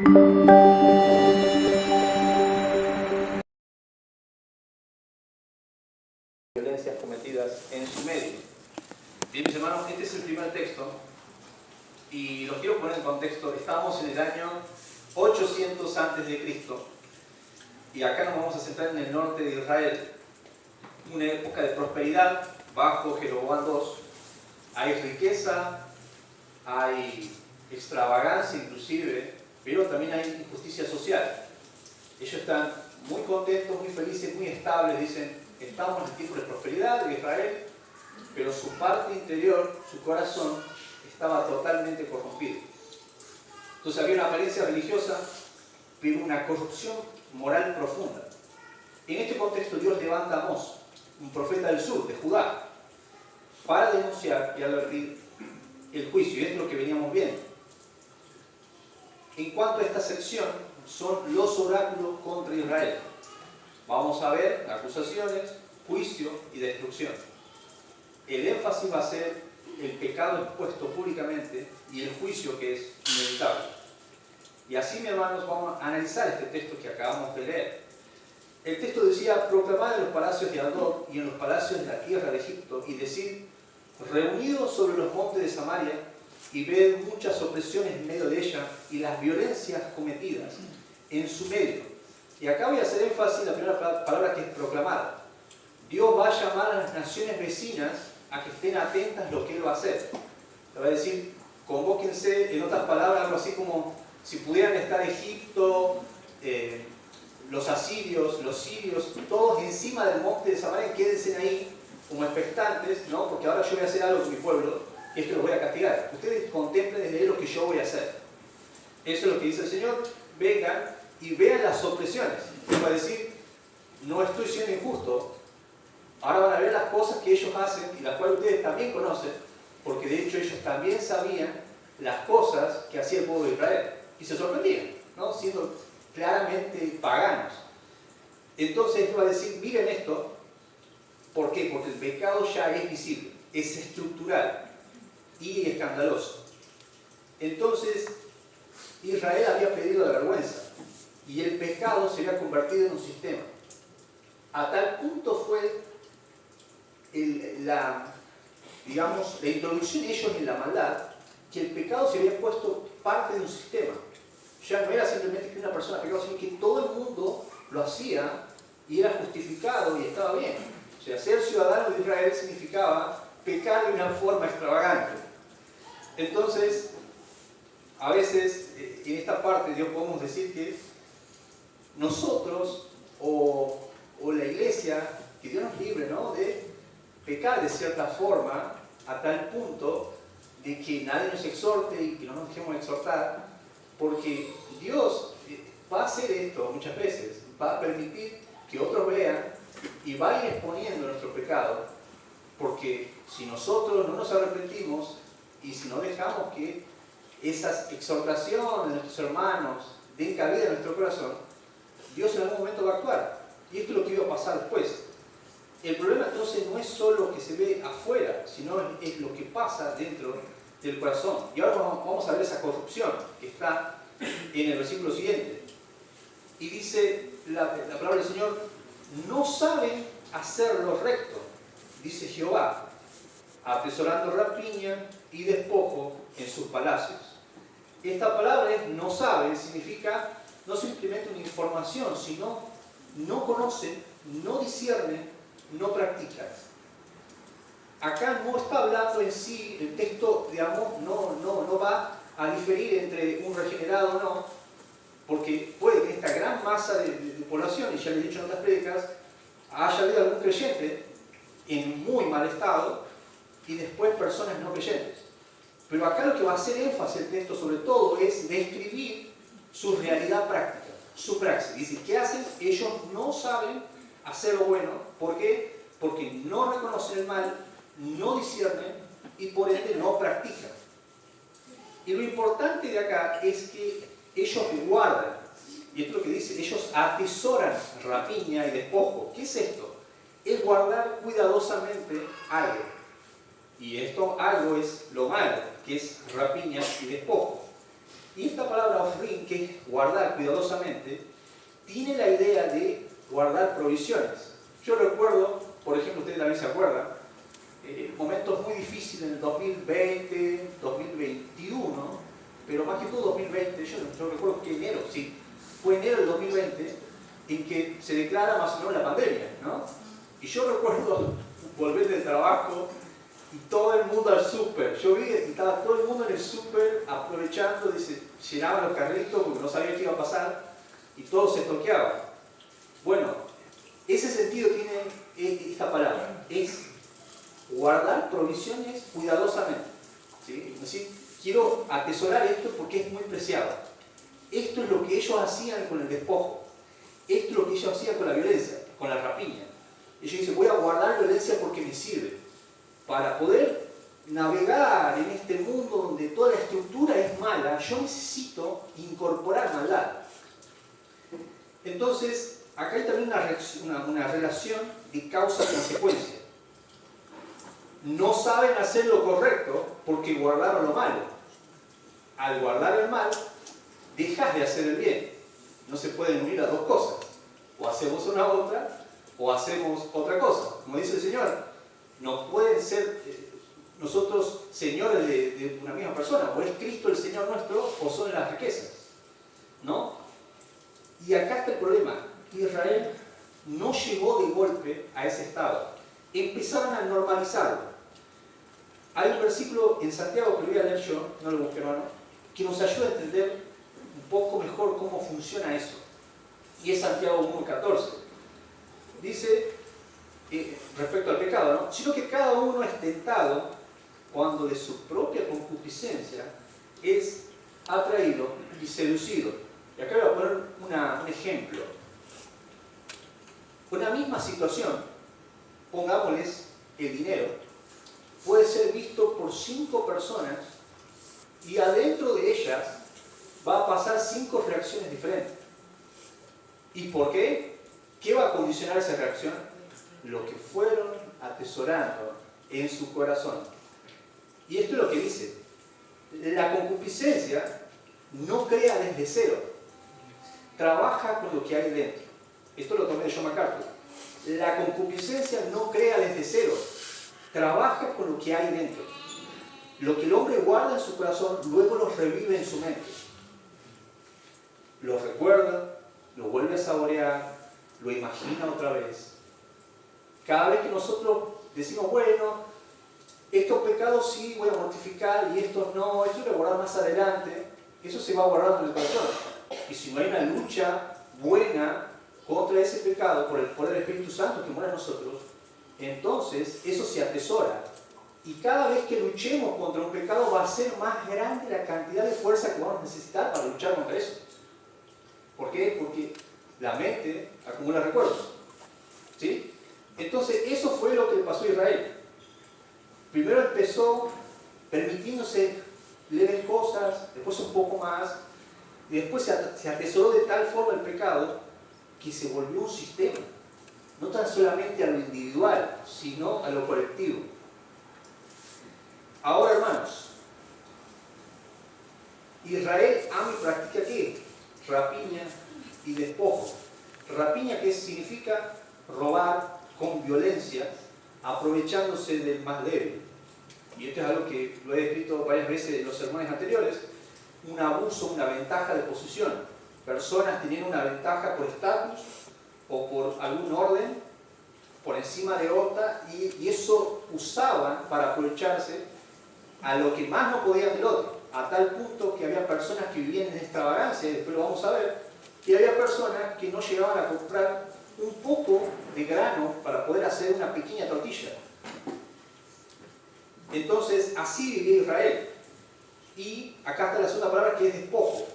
Violencias cometidas en su medio. Bien, mis hermanos, este es el primer texto y lo quiero poner en contexto. Estamos en el año 800 a.C. y acá nos vamos a centrar en el norte de Israel, una época de prosperidad bajo Jeroboam II. Hay riqueza, hay extravagancia inclusive, pero también hay injusticia social. Ellos están muy contentos, muy felices, muy estables, dicen, estamos en el tiempo de prosperidad de Israel, pero su parte interior, su corazón, estaba totalmente corrompido. Entonces había una apariencia religiosa, pero una corrupción moral profunda. En este contexto Dios levanta a Amós, un profeta del sur, de Judá, para denunciar y advertir el juicio, y esto es lo que veníamos viendo. En cuanto a esta sección, son los oráculos contra Israel. Vamos a ver acusaciones, juicio y destrucción. El énfasis va a ser el pecado expuesto públicamente y el juicio que es inevitable. Y así, mis hermanos, vamos a analizar este texto que acabamos de leer. El texto decía: proclamad en los palacios de Ador y en los palacios de la tierra de Egipto, y decid, reunidos sobre los montes de Samaria, y ved muchas opresiones en medio de ella, y las violencias cometidas en su medio. Y acá voy a hacer énfasis en la primera palabra, que es proclamar. Dios va a llamar a las naciones vecinas a que estén atentas a lo que Él va a hacer. Le va a decir, convóquense, en otras palabras, algo así como, si pudieran estar Egipto, los asirios, los sirios, todos encima del monte de Samaria, quédense ahí como expectantes, ¿no? Porque ahora yo voy a hacer algo con mi pueblo, y esto lo voy a castigar. Ustedes contemplen desde ahí lo que yo voy a hacer. Eso es lo que dice el Señor. Vengan y vean las opresiones. Él va a decir, no estoy siendo injusto. Ahora van a ver las cosas que ellos hacen y las cuales ustedes también conocen, porque de hecho ellos también sabían las cosas que hacía el pueblo de Israel. Y se sorprendían, ¿no? Siendo claramente paganos. Entonces él va a decir, miren esto. ¿Por qué? Porque el pecado ya es visible, es estructural y escandaloso. Entonces, Israel había pedido la vergüenza y el pecado se había convertido en un sistema. A tal punto fue la introducción de ellos en la maldad, que el pecado se había puesto parte de un sistema. Ya no era simplemente que una persona pecaba, sino que todo el mundo lo hacía y era justificado y estaba bien. O sea, ser ciudadano de Israel significaba pecar de una forma extravagante. Entonces, a veces, en esta parte, Dios podemos decir que nosotros, o la iglesia, que Dios nos libre, ¿no?, de pecar de cierta forma, a tal punto de que nadie nos exhorte y que no nos dejemos exhortar, porque Dios va a hacer esto muchas veces, va a permitir que otros vean y va a ir exponiendo nuestro pecado, porque si nosotros no nos arrepentimos y si no dejamos que esas exhortaciones de nuestros hermanos den cabida a nuestro corazón, Dios en algún momento va a actuar. Y esto es lo que iba a pasar después. El problema entonces no es solo lo que se ve afuera, sino es lo que pasa dentro del corazón. Y ahora vamos a ver esa corrupción que está en el versículo siguiente. Y dice la palabra del Señor, no saben hacer lo recto, dice Jehová, atesorando rapiña y despojo en sus palacios. Esta palabra es no saben, significa no simplemente una información, sino no conocen, no disciernen, no practican. Acá no está hablando en sí, el texto de Amós no va a diferir entre un regenerado o no, porque puede que esta gran masa de población, y ya lo he dicho en otras prédicas, haya habido algún creyente en muy mal estado y después personas no creyentes. Pero acá lo que va a hacer énfasis el texto sobre todo es describir su realidad práctica, su praxis. Dice, ¿qué hacen? Ellos no saben hacer lo bueno. ¿Por qué? Porque no reconocen el mal, no disciernen y por ende no practican. Y lo importante de acá es que ellos guardan, y esto es lo que dice, ellos atesoran rapiña y despojo. ¿Qué es esto? Es guardar cuidadosamente algo. Y esto algo es lo malo, que es rapiña y despojo. Y esta palabra ofrim, que es guardar cuidadosamente, tiene la idea de guardar provisiones. Yo recuerdo, por ejemplo, ustedes también se acuerdan, momentos muy difíciles en el 2020, 2021, pero más que todo 2020, yo recuerdo que enero, sí, fue enero del 2020 en que se declara más o menos la pandemia, ¿no? Y yo recuerdo volver del trabajo y todo el mundo al súper. Yo vi que estaba todo el mundo en el súper aprovechando, dice, llenaban los carritos porque no sabían qué iba a pasar y todo se estoqueaba. Bueno, ese sentido tiene esta palabra, es guardar provisiones cuidadosamente. ¿Sí? Es decir, quiero atesorar esto porque es muy preciado. Esto es lo que ellos hacían con el despojo. Esto es lo que ellos hacían con la violencia, con la rapiña. Ellos dicen, voy a guardar violencia porque me sirve. Para poder navegar en este mundo donde toda la estructura es mala, yo necesito incorporar maldad. Entonces, acá hay también una relación de causa-consecuencia. No saben hacer lo correcto porque guardaron lo malo. Al guardar el mal, dejas de hacer el bien. No se pueden unir las dos cosas. O hacemos una otra, o hacemos otra cosa. Como dice el Señor, no pueden ser nosotros señores de una misma persona. O es Cristo el Señor nuestro, o son las riquezas. ¿No? Y acá está el problema. Israel no llegó de golpe a ese estado. Empezaron a normalizarlo. Hay un versículo en Santiago que voy a leer yo, no lo busqué, hermano, que nos ayuda a entender un poco mejor cómo funciona eso. Y es Santiago 1:14. Dice, respecto al pecado, ¿no? Sino que cada uno es tentado cuando de su propia concupiscencia es atraído y seducido. Y acá voy a poner un ejemplo. Una misma situación, pongámosles el dinero, puede ser visto por 5 personas y adentro de ellas va a pasar 5 reacciones diferentes. ¿Y por qué? ¿Qué va a condicionar esa reacción? Lo que fueron atesorando en su corazón. Y esto es lo que dice. La concupiscencia no crea desde cero. Trabaja con lo que hay dentro. Esto lo tomé de John MacArthur. La concupiscencia no crea desde cero. Trabaja con lo que hay dentro. Lo que el hombre guarda en su corazón, luego lo revive en su mente. Lo recuerda, lo vuelve a saborear, lo imagina otra vez. Cada vez que nosotros decimos, bueno, estos pecados sí voy a mortificar y estos no, esto lo voy a guardar más adelante, eso se va guardando en el corazón. Y si no hay una lucha buena contra ese pecado por el poder del Espíritu Santo que mora en nosotros, entonces eso se atesora. Y cada vez que luchemos contra un pecado va a ser más grande la cantidad de fuerza que vamos a necesitar para luchar contra eso. ¿Por qué? Porque la mente acumula recuerdos. ¿Sí? Entonces eso fue lo que le pasó a Israel. Primero empezó permitiéndose leves cosas, después un poco más, y después se atesoró de tal forma el pecado que se volvió un sistema. No tan solamente a lo individual, sino a lo colectivo. Ahora, hermanos, Israel ama y practica ¿qué? Rapiña y despojo. Rapiña, que significa robar con violencia, aprovechándose del más débil. Y esto es algo que lo he descrito varias veces en los sermones anteriores. Un abuso, una ventaja de posición. Personas tenían una ventaja por estatus o por algún orden por encima de otra, y eso usaban para aprovecharse a lo que más no podían del otro, a tal punto que había personas que vivían en extravagancia, y después lo vamos a ver, y había personas que no llegaban a comprar un poco de grano para poder hacer una pequeña tortilla. Entonces, así vivía Israel. Y acá está la segunda palabra, que es despojo.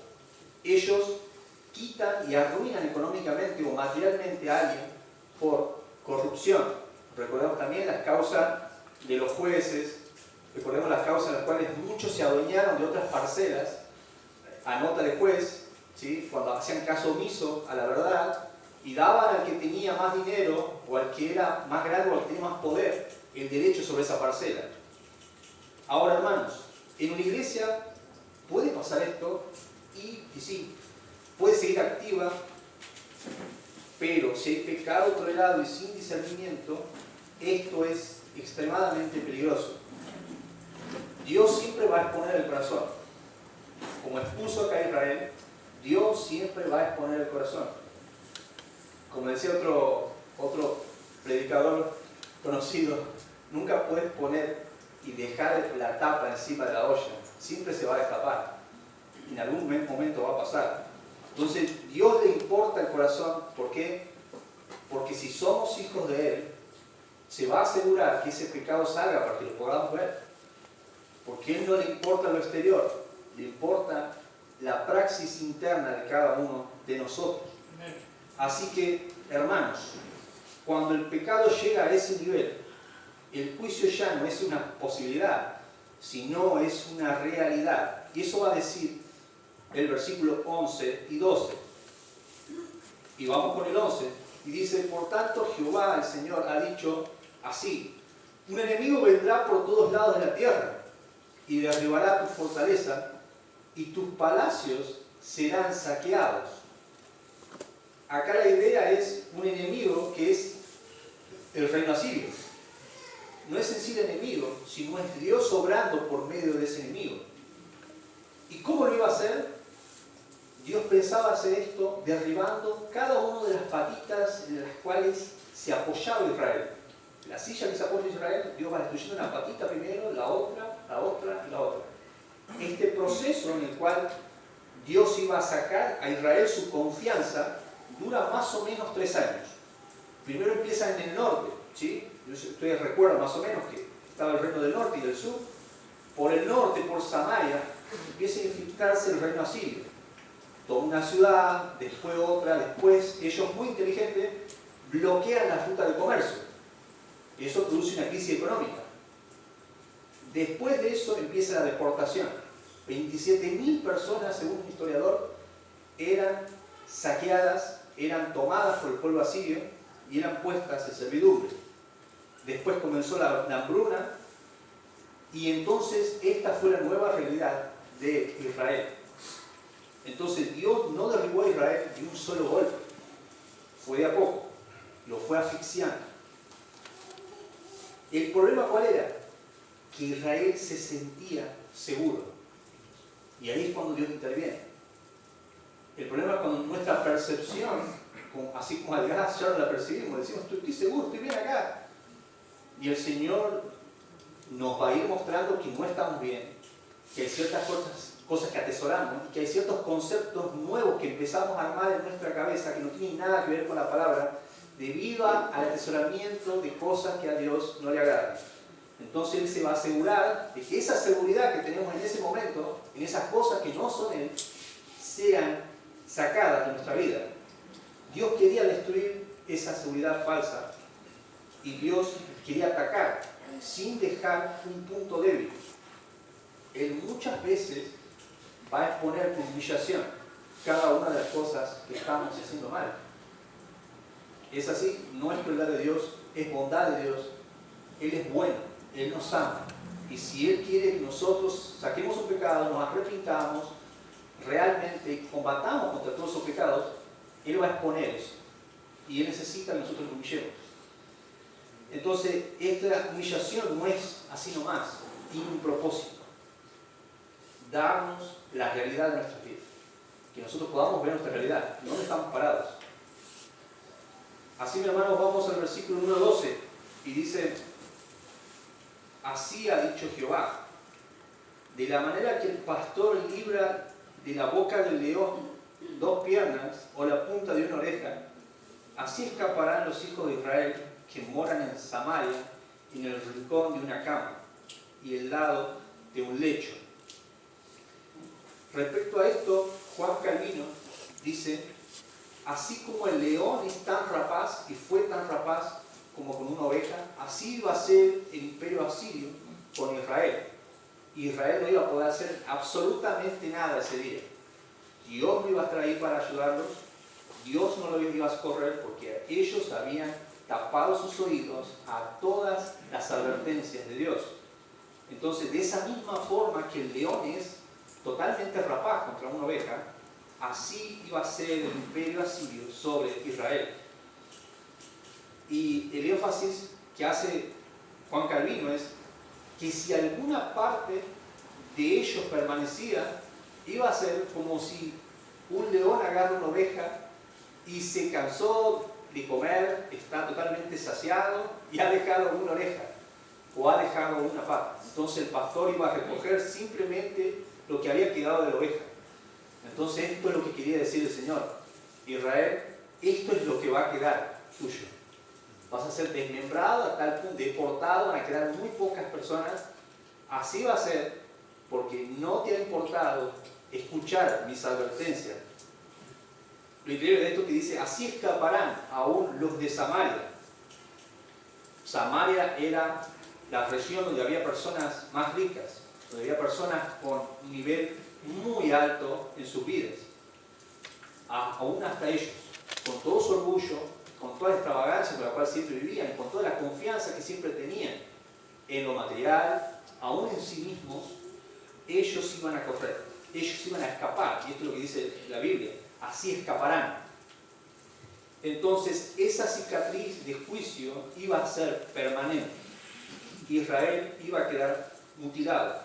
Ellos quitan y arruinan económicamente o materialmente a alguien por corrupción. Recordemos también las causas de los jueces, recordemos las causas en las cuales muchos se adueñaron de otras parcelas a nota de juez, ¿sí? Cuando hacían caso omiso a la verdad y daban al que tenía más dinero o al que era más grande o al que tenía más poder el derecho sobre esa parcela. Ahora, hermanos, en una iglesia puede pasar esto y sí, puede seguir activa, pero si hay pecado tolerado y sin discernimiento, esto es extremadamente peligroso. Dios siempre va a exponer el corazón. Como expuso acá a Israel, Dios siempre va a exponer el corazón. Como decía otro predicador conocido, nunca puedes poner y dejar la tapa encima de la olla. Siempre se va a escapar. En algún momento va a pasar. Entonces, Dios le importa el corazón. ¿Por qué? Porque si somos hijos de Él, se va a asegurar que ese pecado salga para que lo podamos ver. Porque a Él no le importa lo exterior, le importa la praxis interna de cada uno de nosotros. Así que, hermanos, cuando el pecado llega a ese nivel, el juicio ya no es una posibilidad, sino es una realidad. Y eso va a decir el versículo 11 y 12. Y vamos con el 11. Y dice, por tanto Jehová, el Señor, ha dicho así: un enemigo vendrá por todos lados de la tierra y derribará tu fortaleza y tus palacios serán saqueados. Acá la idea es un enemigo que es el reino asirio. No es en sí el enemigo, sino es Dios obrando por medio de ese enemigo. ¿Y cómo lo iba a hacer? Dios pensaba hacer esto derribando cada una de las patitas en las cuales se apoyaba Israel. La silla que se apoya Israel, Dios va destruyendo una patita primero, la otra y la otra. Este proceso en el cual Dios iba a sacar a Israel su confianza dura más o menos 3 años. Primero empieza en el norte, ¿sí? Ustedes recuerdan más o menos que estaba el reino del norte y del sur. Por el norte, por Samaria, empieza a infiltrarse el reino asirio. Toma una ciudad, después otra, después ellos muy inteligentes bloquean la ruta de comercio. Eso produce una crisis económica. Después de eso empieza la deportación. 27.000 personas, según un historiador, eran saqueadas, eran tomadas por el pueblo asirio y eran puestas en servidumbre. Después comenzó la hambruna y entonces esta fue la nueva realidad de Israel. Entonces Dios no derribó a Israel de un solo golpe, fue de a poco, lo fue asfixiando. ¿El problema cuál era? Que Israel se sentía seguro. Y ahí es cuando Dios interviene. El problema es cuando nuestra percepción, así como al gas ya no la percibimos, decimos, estoy seguro, estoy bien acá. Y el Señor nos va a ir mostrando que no estamos bien, que hay ciertas cosas que atesoramos, que hay ciertos conceptos nuevos que empezamos a armar en nuestra cabeza que no tienen nada que ver con la palabra, debido al atesoramiento de cosas que a Dios no le agradan. Entonces Él se va a asegurar de que esa seguridad que tenemos en ese momento, en esas cosas que no son Él, sean sacadas de nuestra vida. Dios quería destruir esa seguridad falsa y Dios quería atacar sin dejar un punto débil. Él muchas veces va a exponer con humillación cada una de las cosas que estamos haciendo mal. Es así, no es crueldad de Dios, es bondad de Dios. Él es bueno, Él nos ama. Y si Él quiere que nosotros saquemos un pecado, nos arrepintamos, realmente combatamos contra todos esos pecados, Él va a exponer eso. Y Él necesita que nosotros nos humillemos. Entonces, esta humillación no es así nomás, tiene un propósito. Darnos la realidad de nuestras vidas. Que nosotros podamos ver nuestra realidad, dónde estamos parados. Así, mi hermano, vamos al versículo número 12 y dice: así ha dicho Jehová, de la manera que el pastor libra de la boca del león 2 piernas o la punta de una oreja, así escaparán los hijos de Israel que moran en Samaria, en el rincón de una cama y el lado de un lecho. Respecto a esto, Juan Calvino dice: así como el león es tan rapaz y fue tan rapaz como con una oveja, así va a ser el imperio asirio con Israel. Israel no iba a poder hacer absolutamente nada ese día. Dios no iba a estar ahí para ayudarlos, Dios no los iba a socorrer porque ellos habían tapado sus oídos a todas las advertencias de Dios. Entonces, de esa misma forma que el león es, totalmente rapaz contra una oveja, así iba a ser el imperio asirio sobre Israel. Y el énfasis que hace Juan Calvino es que si alguna parte de ellos permanecía, iba a ser como si un león agarra una oveja y se cansó de comer, está totalmente saciado y ha dejado una oreja o ha dejado una pata. Entonces el pastor iba a recoger simplemente lo que había quedado de la oveja. Entonces esto es lo que quería decir el Señor. Israel, esto es lo que va a quedar tuyo. Vas a ser desmembrado a tal punto, deportado, van a quedar muy pocas personas. Así va a ser porque no te ha importado escuchar mis advertencias. Lo increíble de esto que dice, así escaparán aún los de Samaria. Samaria era la región donde había personas más ricas, donde había personas con un nivel muy alto en sus vidas. Aún hasta ellos, con todo su orgullo, con toda la extravagancia con la cual siempre vivían, con toda la confianza que siempre tenían en lo material, aún en sí mismos, ellos iban a correr, ellos iban a escapar, y esto es lo que dice la Biblia, así escaparán. Entonces esa cicatriz de juicio iba a ser permanente. Israel iba a quedar mutilado.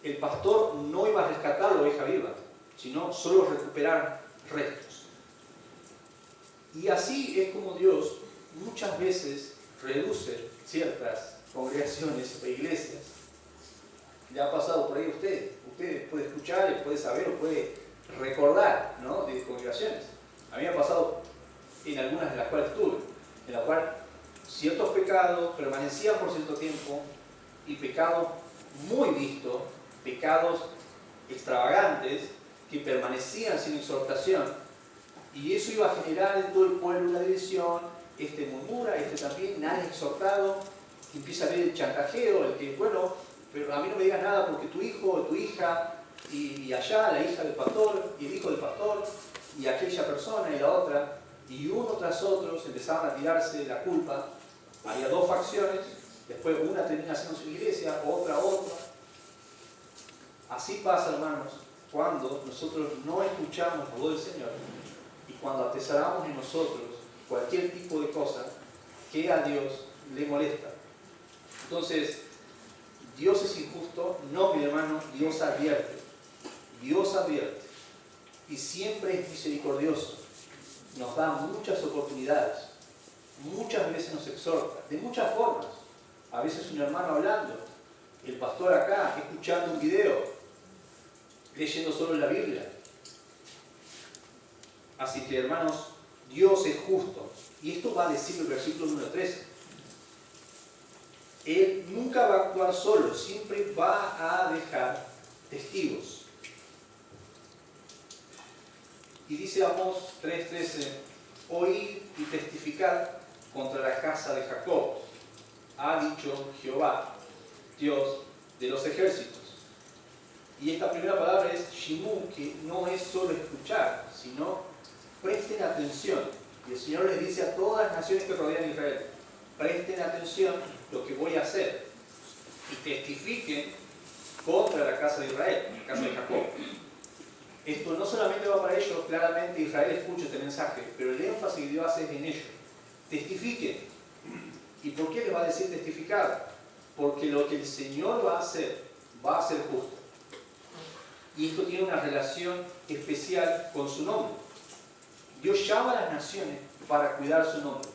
El pastor no iba a rescatar la oveja viva, sino solo recuperar restos. Y así es como Dios muchas veces reduce ciertas congregaciones o iglesias. Le ha pasado por ahí a usted. Usted puede escuchar, puede saber o puede recordar, ¿no?, de congregaciones. A mí me ha pasado en algunas de las cuales estuve, en la cual ciertos pecados permanecían por cierto tiempo y pecados muy vistos, pecados extravagantes que permanecían sin exhortación, y eso iba a generar en todo el pueblo una división. Este murmura, este también, nadie es exhortado, empieza a haber el chantajeo, el que, bueno, pero a mí no me digas nada porque tu hijo o tu hija, y allá la hija del pastor y el hijo del pastor y aquella persona y la otra, y uno tras otro se empezaban a tirarse la culpa. Había dos facciones, después una termina haciendo su iglesia, otra. Así pasa, hermanos, cuando nosotros no escuchamos la voz del Señor y cuando atesoramos en nosotros cualquier tipo de cosa que a Dios le molesta. Entonces, Dios es injusto, no, mi hermano, Dios advierte. Dios advierte y siempre es misericordioso. Nos da muchas oportunidades, muchas veces nos exhorta, de muchas formas. A veces un hermano hablando, el pastor acá, escuchando un video, leyendo solo la Biblia. Así que, hermanos, Dios es justo. Y esto va a decir el versículo número 13. Él nunca va a actuar solo, siempre va a dejar testigos. Y dice Amós 3:13, oíd y testificad contra la casa de Jacob, ha dicho Jehová, Dios de los ejércitos. Y esta primera palabra es shimu, que no es solo escuchar, sino presten atención. Y el Señor les dice a todas las naciones que rodean a Israel, presten atención lo que voy a hacer y testifiquen contra la casa de Israel, la casa de Jacob. Esto no solamente va para ellos, claramente Israel escucha este mensaje, pero el énfasis que Dios hace es en ellos. Testifiquen. ¿Y por qué les va a decir testificar? Porque lo que el Señor va a hacer justo. Y esto tiene una relación especial con su nombre. Dios llama a las naciones para cuidar su nombre.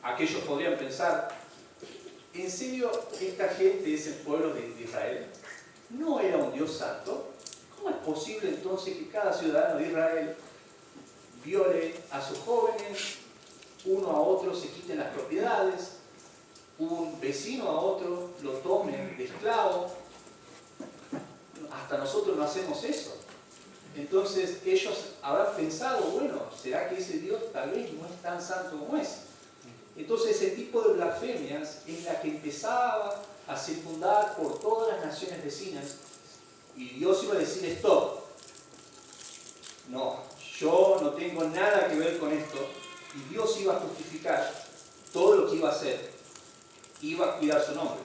Aquellos podrían pensar, ¿en serio esta gente es el pueblo de Israel? ¿No era un Dios santo? ¿Cómo es posible entonces que cada ciudadano de Israel viole a sus jóvenes, uno a otro se quiten las propiedades, un vecino a otro lo tome de esclavo? Hasta nosotros no hacemos eso. Entonces ellos habrán pensado, bueno, ¿será que ese Dios tal vez no es tan santo como es? Entonces ese tipo de blasfemias es la que empezaba a circundar por todas las naciones vecinas, y Dios iba a decir stop. No, yo no tengo nada que ver con esto, y Dios iba a justificar todo lo que iba a hacer, iba a cuidar su nombre.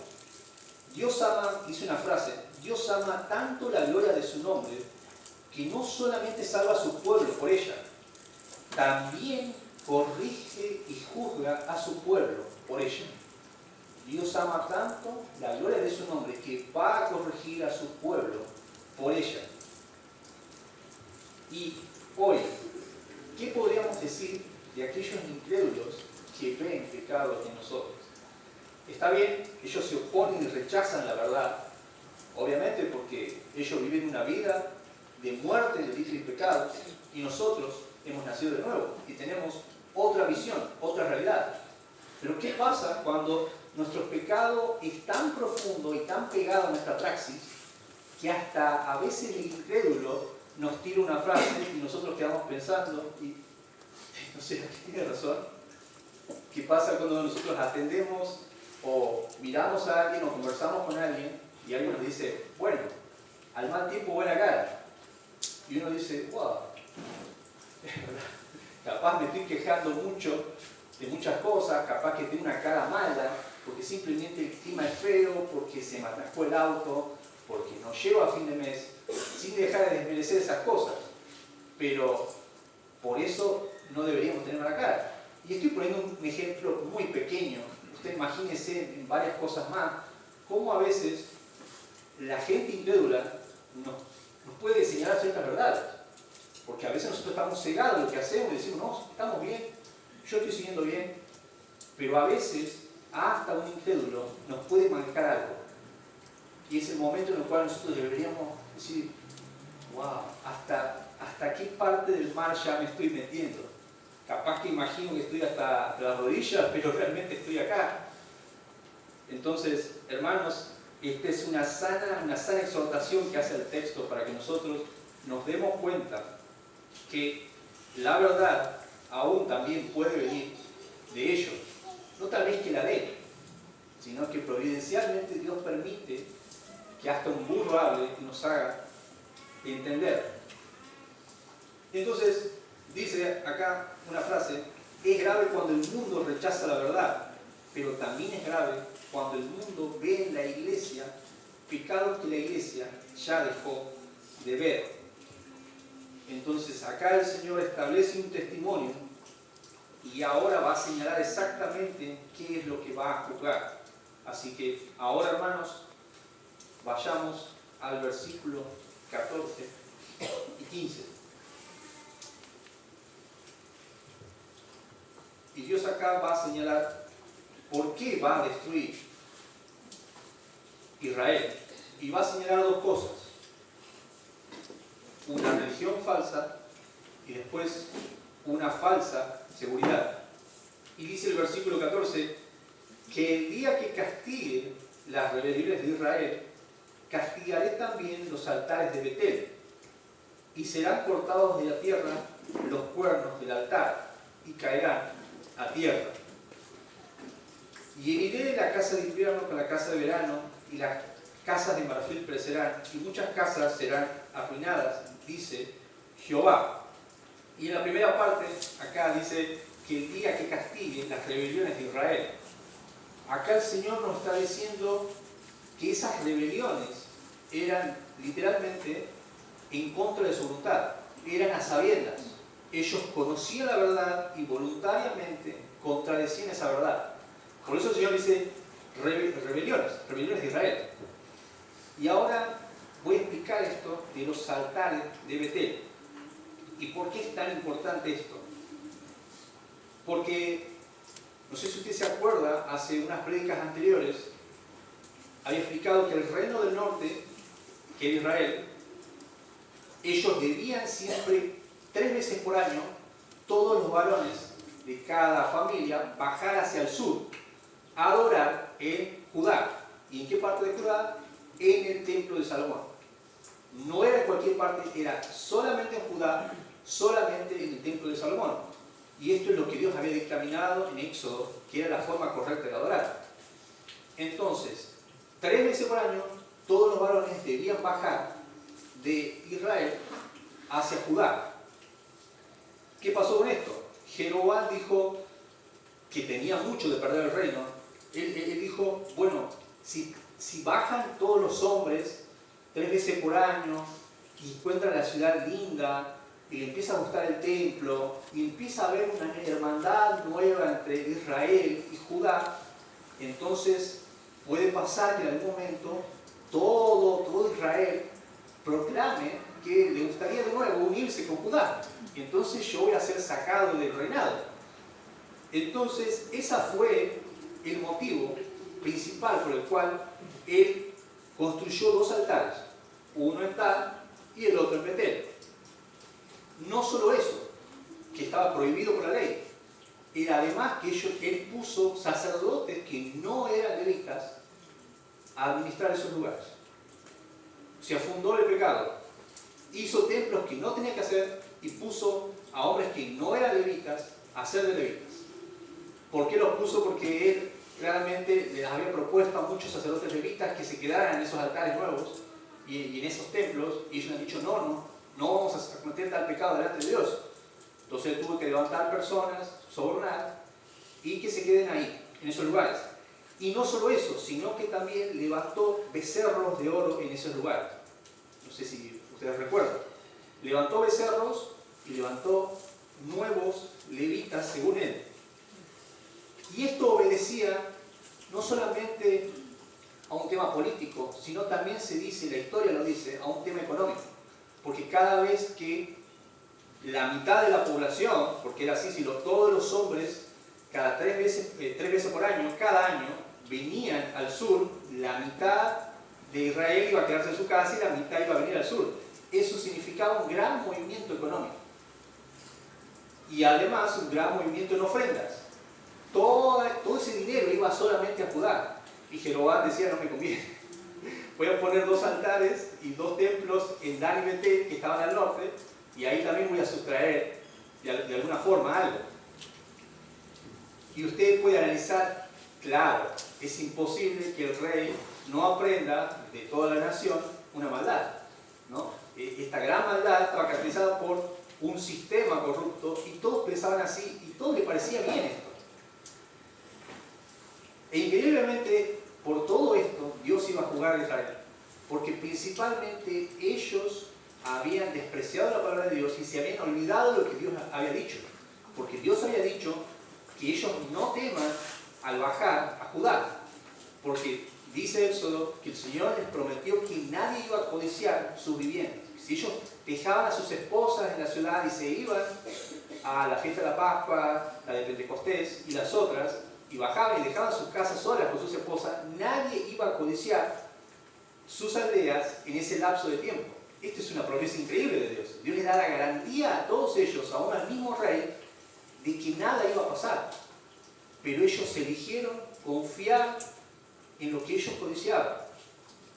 Dios ama, dice una frase, Dios ama tanto la gloria de su nombre que no solamente salva a su pueblo por ella, también corrige y juzga a su pueblo por ella. Dios ama tanto la gloria de su nombre que va a corregir a su pueblo por ella. Y hoy, ¿qué podríamos decir de aquellos incrédulos que ven pecados en nosotros? Está bien, ellos se oponen y rechazan la verdad, obviamente porque ellos viven una vida de muerte, de delito y pecado, y nosotros hemos nacido de nuevo y tenemos otra visión, otra realidad. Pero ¿qué pasa cuando nuestro pecado es tan profundo y tan pegado a nuestra praxis que hasta a veces el incrédulo nos tira una frase y nosotros quedamos pensando y no sé, tiene razón? ¿Qué pasa cuando nosotros atendemos o miramos a alguien o conversamos con alguien y alguien nos dice, bueno, al mal tiempo buena cara? Y uno dice, wow, es verdad, capaz me estoy quejando mucho de muchas cosas, capaz que tengo una cara mala, porque simplemente el clima es feo, porque se me atascó el auto, porque no llego a fin de mes, sin dejar de desmerecer esas cosas. Pero por eso no deberíamos tener mala cara. Y estoy poniendo un ejemplo muy pequeño. Usted imagínese en varias cosas más, cómo a veces la gente incrédula nos puede señalar ciertas verdades. Porque a veces nosotros estamos cegados de lo que hacemos y decimos, no, estamos bien, yo estoy siguiendo bien. Pero a veces, hasta un incrédulo nos puede manejar algo. Y es el momento en el cual nosotros deberíamos decir, wow, ¿hasta qué parte del mar ya me estoy metiendo? Capaz que imagino que estoy hasta las rodillas, pero realmente estoy acá. Entonces, hermanos, esta es una sana exhortación que hace el texto para que nosotros nos demos cuenta que la verdad aún también puede venir de ellos. No tal vez que la den, sino que providencialmente Dios permite que hasta un burro hable y nos haga entender. Entonces, dice acá una frase, es grave cuando el mundo rechaza la verdad, pero también es grave cuando el mundo ve en la iglesia pecados que la iglesia ya dejó de ver. Entonces acá el Señor establece un testimonio y ahora va a señalar exactamente qué es lo que va a juzgar. Así que ahora, hermanos, vayamos al versículo 14 y 15. Y Dios acá va a señalar por qué va a destruir Israel. Y va a señalar dos cosas. Una religión falsa y después una falsa seguridad. Y dice el versículo 14 que el día que castigue las rebeliones de Israel, castigaré también los altares de Betel, y serán cortados de la tierra los cuernos del altar, y caerán a tierra. Y heriré la casa de invierno con la casa de verano, y las casas de marfil perecerán, y muchas casas serán arruinadas, dice Jehová. Y en la primera parte, acá dice que el día que castigue las rebeliones de Israel. Acá el Señor nos está diciendo que esas rebeliones eran literalmente en contra de su voluntad, eran a sabiendas. Ellos conocían la verdad y voluntariamente contradecían esa verdad. Por eso el Señor dice rebeliones de Israel. Y ahora voy a explicar esto de los altares de Betel. ¿Y por qué es tan importante esto? Porque, no sé si usted se acuerda, hace unas prédicas anteriores, había explicado que el reino del norte, que era Israel, ellos debían siempre, 3 veces por año, todos los varones de cada familia bajar hacia el sur, a adorar en Judá. ¿Y en qué parte de Judá? En el templo de Salomón. No era en cualquier parte, era solamente en Judá, solamente en el templo de Salomón. Y esto es lo que Dios había dictaminado en Éxodo, que era la forma correcta de adorar. Entonces, 3 veces por año, todos los varones debían bajar de Israel hacia Judá. ¿Qué pasó con esto? Jeroboam dijo que tenía mucho de perder el reino. Él dijo, bueno, si bajan todos los hombres 3 veces por año, y encuentra la ciudad linda, y le empieza a gustar el templo, y empieza a haber una hermandad nueva entre Israel y Judá, entonces puede pasar que en algún momento todo Israel proclame que le gustaría de nuevo unirse con Judá. Entonces yo voy a ser sacado del reinado. Entonces ese fue el motivo principal por el cual él construyó 2 altares, uno en Dan y el otro en Betel. No solo eso, que estaba prohibido por la ley, era además que él puso sacerdotes que no eran levitas a administrar esos lugares. Se afundó el pecado, hizo templos que no tenía que hacer y puso a hombres que no eran levitas a ser de levitas. ¿Por qué los puso? Porque él claramente les había propuesto a muchos sacerdotes levitas que se quedaran en esos altares nuevos y en esos templos, y ellos han dicho no vamos a cometer tal pecado delante de Dios. Entonces él tuvo que levantar personas, sobornar, y que se queden ahí, en esos lugares. Y no solo eso, sino que también levantó becerros de oro en esos lugares. No sé si ustedes recuerdan. Levantó becerros y levantó nuevos levitas según él. Y esto obedecía no solamente a un tema político, sino también se dice, la historia lo dice, a un tema económico. Porque cada vez que la mitad de la población, porque era así, si todos los hombres, cada 3 veces por año, cada año, venían al sur, la mitad de Israel iba a quedarse en su casa y la mitad iba a venir al sur. Eso significaba un gran movimiento económico. Y además un gran movimiento en ofrendas. Todo ese dinero iba solamente a Judá. Y Jeroboam decía, no me conviene. Voy a poner 2 altares y 2 templos en Dan y Betel, que estaban al norte, y ahí también voy a sustraer de alguna forma algo. Y usted puede analizar, claro, es imposible que el rey no aprenda de toda la nación una maldad, ¿no? Esta gran maldad estaba caracterizada por un sistema corrupto y todos pensaban así y todo les parecía bien esto. E increíblemente, por todo esto, Dios iba a jugar a Israel, porque principalmente ellos habían despreciado la palabra de Dios y se habían olvidado de lo que Dios había dicho, porque Dios había dicho que ellos no teman al bajar a Judá, porque dice Éxodo que el Señor les prometió que nadie iba a codiciar sus viviendas. Si ellos dejaban a sus esposas en la ciudad y se iban a la fiesta de la Pascua, la de Pentecostés y las otras, y bajaban y dejaban sus casas solas con sus esposas, nadie iba a codiciar sus aldeas en ese lapso de tiempo. Esta es una promesa increíble de Dios. Dios le da la garantía a todos ellos, aún al mismo rey, de que nada iba a pasar. Pero ellos eligieron confiar en lo que ellos codiciaban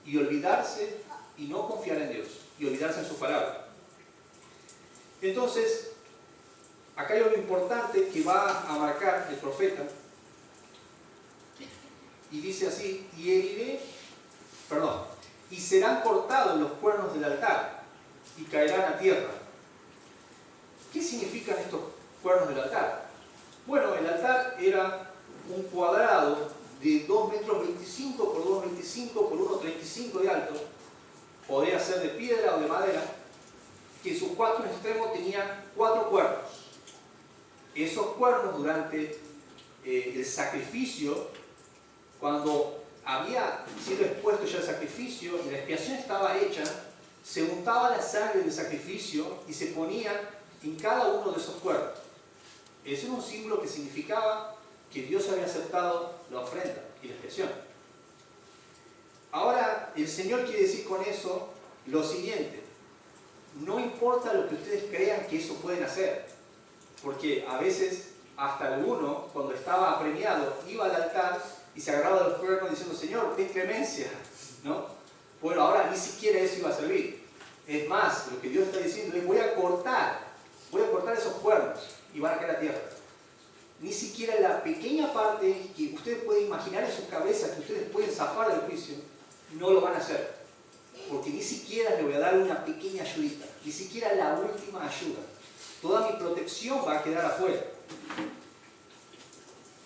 y olvidarse y no confiar en Dios y olvidarse en su palabra. Entonces, acá hay algo importante que va a marcar el profeta. Y dice así, y serán cortados los cuernos del altar y caerán a tierra. ¿Qué significan estos cuernos del altar? Bueno, el altar era un cuadrado de 2,25 metros por 2,25 por 1,35 de alto, podía ser de piedra o de madera, que en sus 4 extremos tenían 4 cuernos. Esos cuernos durante el sacrificio, cuando había sido expuesto ya el sacrificio y la expiación estaba hecha, se untaba la sangre del sacrificio y se ponía en cada uno de esos cuernos. Ese era un símbolo que significaba que Dios había aceptado la ofrenda y la expiación. Ahora, el Señor quiere decir con eso lo siguiente: no importa lo que ustedes crean que eso pueden hacer, porque a veces hasta alguno, cuando estaba apremiado, iba al altar y se agarraba los cuernos diciendo, Señor, ten clemencia, ¿no? Bueno, ahora ni siquiera eso iba a servir. Es más, lo que Dios está diciendo es, voy a cortar esos cuernos y van a caer a tierra. Ni siquiera la pequeña parte que ustedes pueden imaginar en su cabeza, que ustedes pueden zafar del juicio, no lo van a hacer. Porque ni siquiera le voy a dar una pequeña ayudita, ni siquiera la última ayuda. Toda mi protección va a quedar afuera.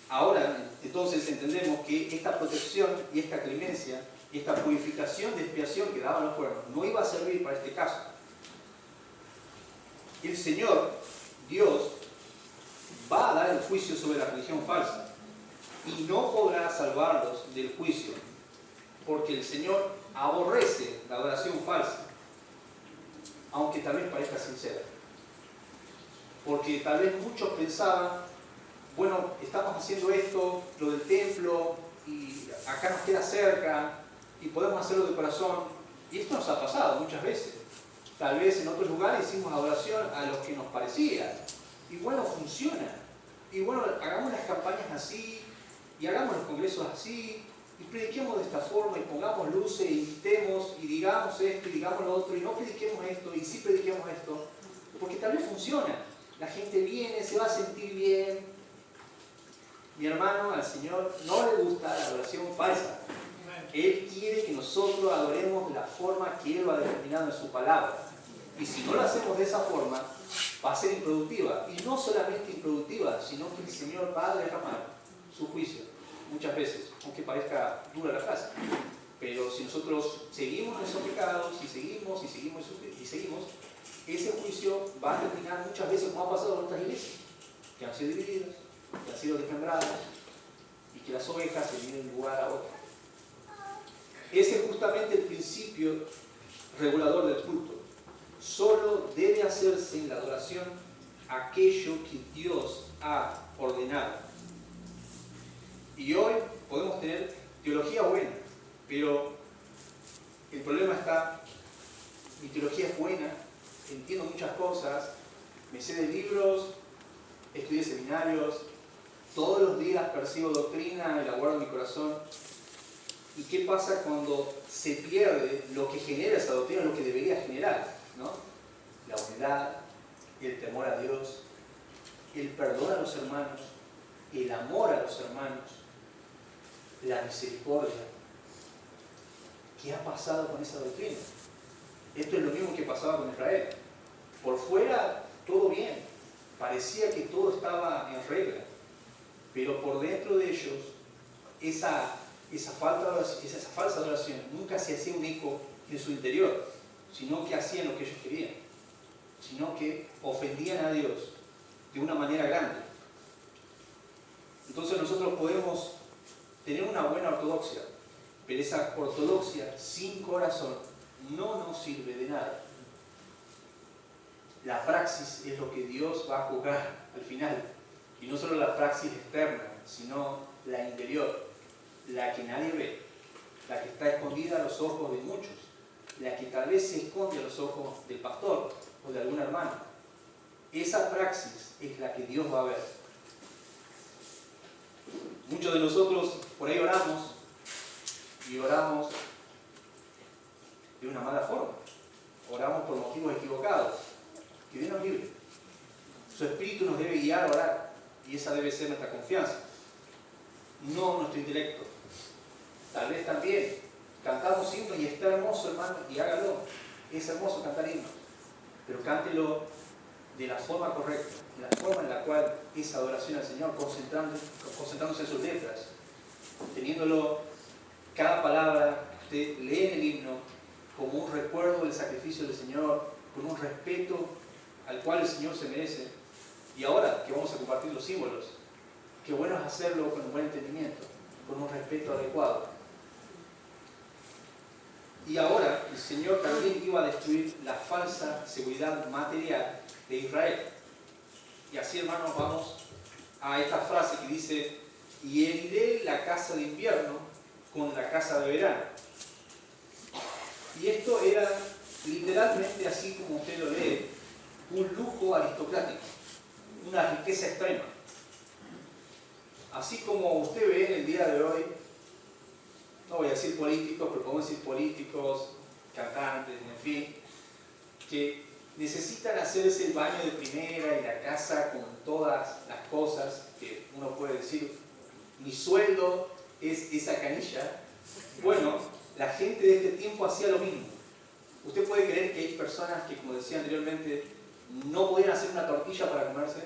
Ahora, entonces entendemos que esta protección y esta clemencia esta purificación de expiación que daban los cuernos no iba a servir para este caso. El Señor, Dios, va a dar el juicio sobre la religión falsa y no podrá salvarlos del juicio, porque el Señor aborrece la adoración falsa, aunque tal vez parezca sincera. Porque tal vez muchos pensaban, bueno, estamos haciendo esto, lo del templo, y acá nos queda cerca, y podemos hacerlo de corazón. Y esto nos ha pasado muchas veces. Tal vez en otros lugares hicimos adoración a lo que nos parecía. Y bueno, funciona. Y bueno, hagamos las campañas así, y hagamos los congresos así, y prediquemos de esta forma, y pongamos luces, y invitemos, y digamos esto, y digamos lo otro, y no prediquemos esto, y sí prediquemos esto. Porque tal vez funciona. La gente viene, se va a sentir bien. Mi hermano, al Señor no le gusta la adoración falsa. Él quiere que nosotros adoremos de la forma que Él lo ha determinado en su palabra. Y si no lo hacemos de esa forma, va a ser improductiva. Y no solamente improductiva, sino que el Señor va a derramar su juicio muchas veces, aunque parezca dura la frase. Pero si nosotros seguimos nuestros pecados, y seguimos, ese juicio va a terminar muchas veces como ha pasado en otras iglesias, que han sido divididas, que han sido desmembradas, y que las ovejas se vienen de un lugar a otro. Ese es justamente el principio regulador del culto. Solo debe hacerse en la adoración aquello que Dios ha ordenado. Y hoy podemos tener teología buena, pero el problema está, mi teología es buena, entiendo muchas cosas, me sé de libros, estudié seminarios, todos los días percibo doctrina, la guardo en mi corazón. ¿Y qué pasa cuando se pierde lo que genera esa doctrina, lo que debería generar, ¿no? La humildad, el temor a Dios, el perdón a los hermanos, el amor a los hermanos, la misericordia. ¿Qué ha pasado con esa doctrina? Esto es lo mismo que pasaba con Israel. Por fuera, todo bien. Parecía que todo estaba en regla. Pero por dentro de ellos, esa falsa adoración nunca se hacía un eco en su interior, sino que hacían lo que ellos querían. Sino que ofendían a Dios de una manera grande. Entonces nosotros podemos tener una buena ortodoxia, pero esa ortodoxia sin corazón no nos sirve de nada. La praxis es lo que Dios va a juzgar al final. Y no solo la praxis externa, sino la interior, la que nadie ve, la que está escondida a los ojos de muchos, la que tal vez se esconde a los ojos del pastor o de algún hermano. Esa praxis es la que Dios va a ver. Muchos de nosotros por ahí oramos, y oramos de una mala forma. Oramos por motivos equivocados. Que Dios nos libre. Su Espíritu nos debe guiar a orar, y esa debe ser nuestra confianza, no nuestro intelecto. Tal vez también cantamos himnos y está hermoso, hermano, y hágalo. Es hermoso cantar himnos, pero cántelo de la forma correcta, de la forma en la cual es adoración al Señor, concentrándose en sus letras, teniéndolo cada palabra que usted lee en el himno como un recuerdo del sacrificio del Señor, con un respeto al cual el Señor se merece. Y ahora que vamos a compartir los símbolos, qué bueno es hacerlo con un buen entendimiento, con un respeto adecuado. Y ahora el Señor también iba a destruir la falsa seguridad material de Israel. Y así, hermanos, vamos a esta frase que dice: y heriré la casa de invierno con la casa de verano. Y esto era literalmente, así como usted lo lee, un lujo aristocrático, una riqueza extrema. Así como usted ve en el día de hoy, no voy a decir políticos, pero podemos decir políticos, cantantes, en fin, que necesitan hacerse el baño de primera y la casa con todas las cosas que uno puede decir, mi sueldo es esa canilla. Bueno, la gente de este tiempo hacía lo mismo. Usted puede creer que hay personas que, como decía anteriormente, no podían hacer una tortilla para comerse,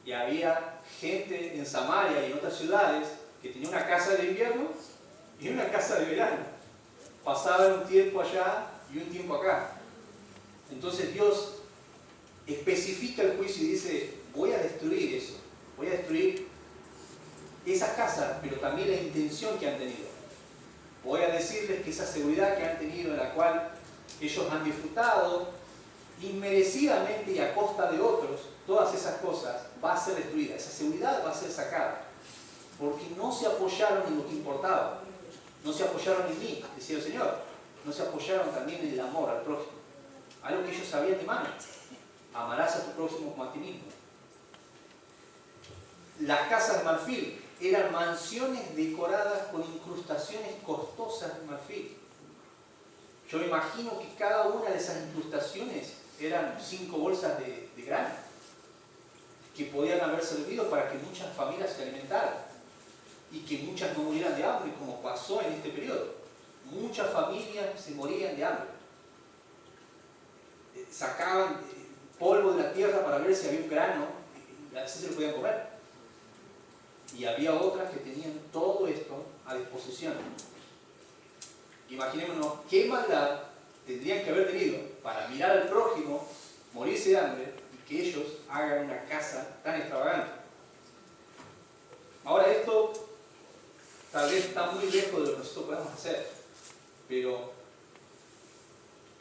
y había gente en Samaria y en otras ciudades que tenía una casa de invierno y una casa de verano. pasaba un tiempo allá y un tiempo acá. Entonces Dios especifica el juicio y dice, voy a destruir eso, voy a destruir esas casas, pero también la intención que han tenido. Voy a decirles que esa seguridad que han tenido, en la cual ellos han disfrutado inmerecidamente y a costa de otros, todas esas cosas, va a ser destruida. Esa seguridad va a ser sacada. Porque no se apoyaron en lo que importaba. No se apoyaron en mí, decía el Señor. No se apoyaron también en el amor al prójimo. Algo que ellos sabían de mano. Amarás a tu prójimo como a ti mismo. Las casas de marfil eran mansiones decoradas con incrustaciones costosas de marfil. Yo me imagino que cada una de esas incrustaciones eran 5 bolsas de grano, que podían haber servido para que muchas familias se alimentaran y que muchas no murieran de hambre, como pasó en este periodo. Muchas familias se morían de hambre. Sacaban polvo de la tierra para ver si había un grano, y así se lo podían comer. Y había otras que tenían todo esto a disposición. Imaginémonos qué maldad tendrían que haber tenido para mirar al prójimo, morirse de hambre y que ellos hagan una casa tan extravagante. Ahora esto tal vez está muy lejos de lo que nosotros podemos hacer, pero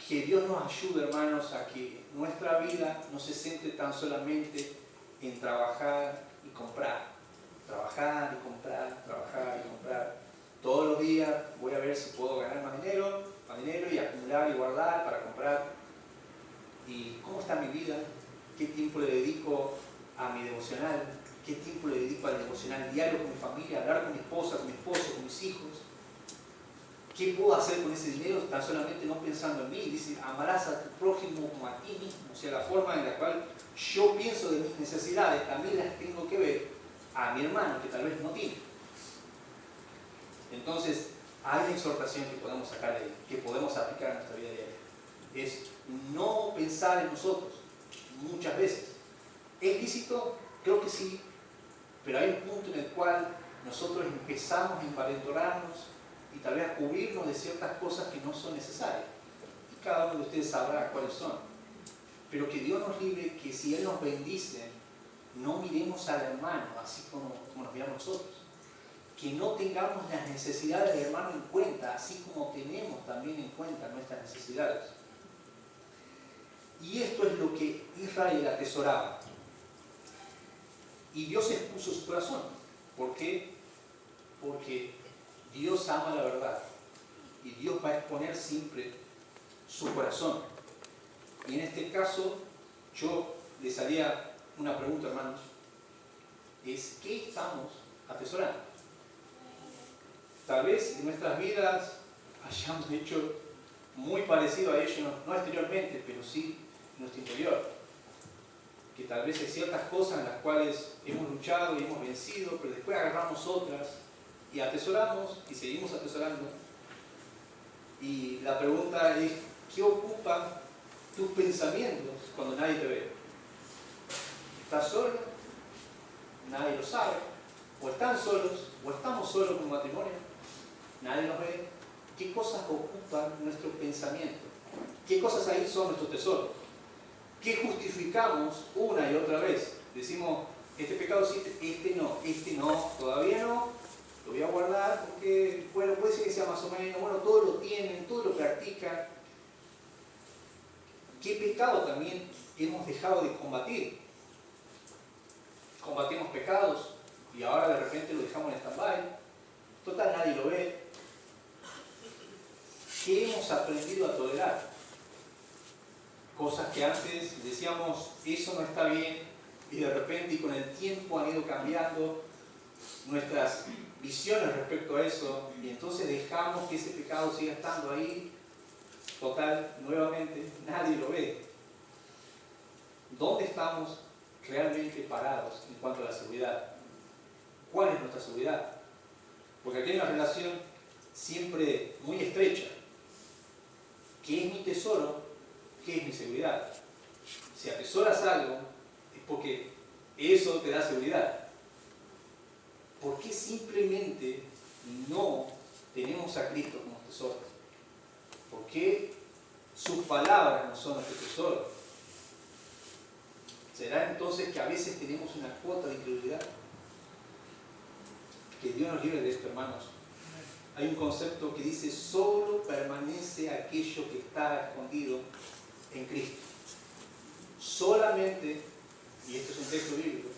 que Dios nos ayude, hermanos, a que nuestra vida no se centre tan solamente en trabajar y comprar. Trabajar y comprar, trabajar y comprar. Todos los días voy a ver si puedo ganar más dinero y acumular y guardar para comprar. ¿Y cómo está mi vida? ¿Qué tiempo le dedico a mi devocional? ¿Qué tiempo le dedico al devocional diario con mi familia? Hablar con mi esposa, con mi esposo, con mis hijos. ¿Qué puedo hacer con ese dinero? Tan solamente no pensando en mí. Dice, amarás a tu prójimo como a ti mismo. O sea, la forma en la cual yo pienso de mis necesidades también las tengo que ver a mi hermano que tal vez no tiene. Entonces, hay una exhortación que podemos sacar de ahí, que podemos aplicar en nuestra vida diaria. Es no pensar en nosotros muchas veces. ¿Es lícito? Creo que sí, pero hay un punto en el cual nosotros empezamos a envalentonarnos y tal vez a cubrirnos de ciertas cosas que no son necesarias. Y cada uno de ustedes sabrá cuáles son. Pero que Dios nos libre que si Él nos bendice, no miremos al hermano así como nos miramos nosotros. Que no tengamos las necesidades del hermano en cuenta, así como tenemos también en cuenta nuestras necesidades. Y esto es lo que Israel atesoraba. Y Dios expuso su corazón. ¿Por qué? Porque Dios ama la verdad. Y Dios va a exponer siempre su corazón. Y en este caso, yo les haría una pregunta, hermanos. Es, ¿qué estamos atesorando? Tal vez en nuestras vidas hayamos hecho muy parecido a ello, no exteriormente, pero sí en nuestro interior. Que tal vez hay ciertas cosas en las cuales hemos luchado y hemos vencido, pero después agarramos otras y atesoramos y seguimos atesorando. Y la pregunta es, ¿qué ocupa tus pensamientos cuando nadie te ve? ¿Estás solo? Nadie lo sabe. O están solos, o estamos solos como matrimonio. Nadie nos ve. ¿Qué cosas ocupan nuestro pensamiento? ¿Qué cosas ahí son nuestros tesoros? ¿Qué justificamos una y otra vez? Decimos, este pecado sí, este no, todavía no, lo voy a guardar porque, bueno, puede ser que sea más o menos, bueno, todos lo tienen, todos lo practican. ¿Qué pecado también hemos dejado de combatir? Combatimos pecados y ahora de repente lo dejamos en stand-by. Total, nadie lo ve. ¿Qué hemos aprendido a tolerar? Cosas que antes decíamos, eso no está bien, y de repente y con el tiempo han ido cambiando nuestras visiones respecto a eso, y entonces dejamos que ese pecado siga estando ahí. Total, nuevamente, nadie lo ve. ¿Dónde estamos realmente parados en cuanto a la seguridad? ¿Cuál es nuestra seguridad? Porque aquí hay una relación siempre muy estrecha. ¿Qué es mi tesoro? ¿Qué es mi seguridad? Si atesoras algo, es porque eso te da seguridad. ¿Por qué simplemente no tenemos a Cristo como tesoro? ¿Por qué sus palabras no son nuestro tesoro? ¿Será entonces que a veces tenemos una cuota de incredulidad? Que Dios nos libre de esto, hermanos. Hay un concepto que dice: solo permanece aquello que está escondido en Cristo. Solamente, y esto es un texto bíblico,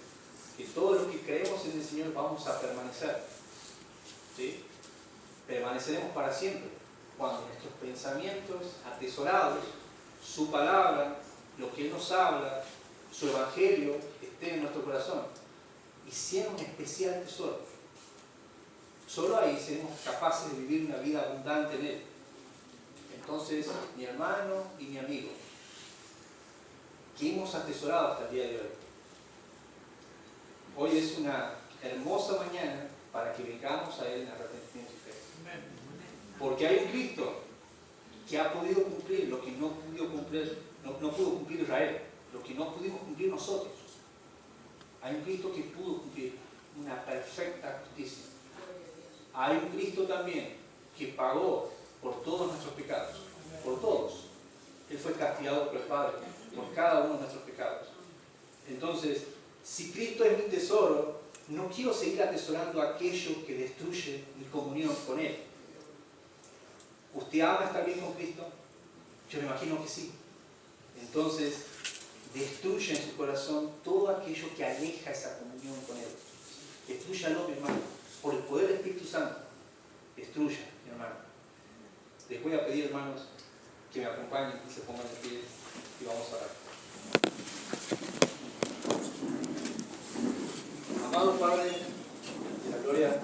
que todos los que creemos en el Señor vamos a permanecer. ¿Sí? Permaneceremos para siempre cuando nuestros pensamientos atesorados, su palabra, lo que Él nos habla, su evangelio, estén en nuestro corazón y sean un especial tesoro. Solo ahí seremos capaces de vivir una vida abundante en Él. Entonces, mi hermano y mi amigo, ¿qué hemos atesorado hasta el día de hoy? Hoy es una hermosa mañana para que vengamos a Él en arrepentimiento y fe. Porque hay un Cristo que ha podido cumplir lo que no pudo cumplir Israel, lo que no pudimos cumplir nosotros. Hay un Cristo que pudo cumplir una perfecta justicia. Hay un Cristo también que pagó por todos nuestros pecados, por todos. Él fue castigado por el Padre, por cada uno de nuestros pecados. Entonces, si Cristo es mi tesoro, no quiero seguir atesorando aquello que destruye mi comunión con Él. ¿Usted ama estar bien con Cristo? Yo me imagino que sí. Entonces, destruya en su corazón todo aquello que aleja esa comunión con Él. Destrúyalo, mi hermano, por el poder del Espíritu Santo. Destruya, mi hermano. Les voy a pedir, hermanos, que me acompañen y se pongan de pie y vamos a orar. Amado Padre de la gloria,